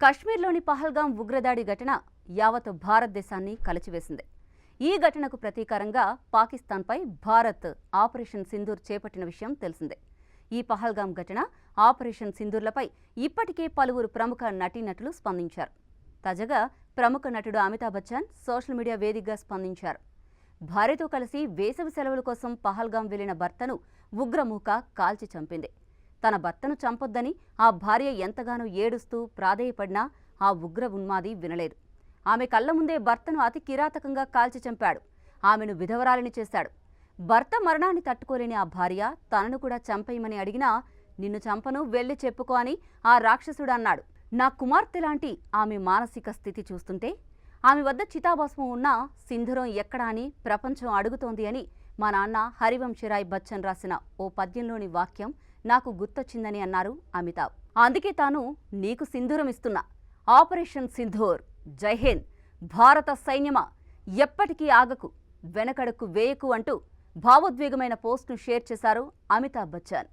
కశ్మీర్లోని పహల్గాం ఉగ్రదాడి ఘటన యావత్ భారతదేశాన్ని కలిచివేసింది. ఈ ఘటనకు ప్రతీకారంగా పాకిస్తాన్పై భారత్ ఆపరేషన్ సింధూర్ చేపట్టిన విషయం తెలిసిందే. ఈ పహల్గాం ఘటన, ఆపరేషన్ సింధూర్లపై ఇప్పటికే పలువురు ప్రముఖ నటీనటులు స్పందించారు. తాజాగా ప్రముఖ నటుడు అమితాబ్ బచ్చన్ సోషల్ మీడియా వేదికగా స్పందించారు. భార్యతో కలిసి వేసవి సెలవుల కోసం పహల్గాం వెళ్లిన భర్తను ఉగ్రమూక కాల్చి చంపింది. తన భర్తను చంపొద్దని ఆ భార్య ఎంతగానో ఏడుస్తూ ప్రాధేయపడినా ఆ ఉగ్ర ఉన్మాది వినలేదు. ఆమె కళ్ల ముందే భర్తను అతి కిరాతకంగా కాల్చి చంపాడు. ఆమెను విధవరాలిని చేశాడు. భర్త మరణాన్ని తట్టుకోలేని ఆ భార్య తనను కూడా చంపేయమని అడిగినా, నిన్ను చంపను, వెళ్లి చెప్పుకో అని ఆ రాక్షసుడు అన్నాడు. నా కుమార్తె లాంటి ఆమె మానసిక స్థితి చూస్తుంటే ఆమె వద్ద చితాభస్మం ఉన్నా సింధూరం ఎక్కడా అని ప్రపంచం అడుగుతోంది అని మా నాన్న హరివంశరాయ్ బచ్చన్ రాసిన ఓ పద్యంలోని వాక్యం నాకు గుర్తొచ్చిందని అన్నారు అమితాబ్. అందుకే తాను నీకు సింధూరం ఇస్తున్నా. ఆపరేషన్ సింధూర్. జై హింద్. భారత సైన్యమా, ఎప్పటికీ ఆగకు, వెనకడుకు వేయకు అంటూ భావోద్వేగమైన పోస్ట్ను షేర్ చేశారు అమితాబ్ బచ్చన్.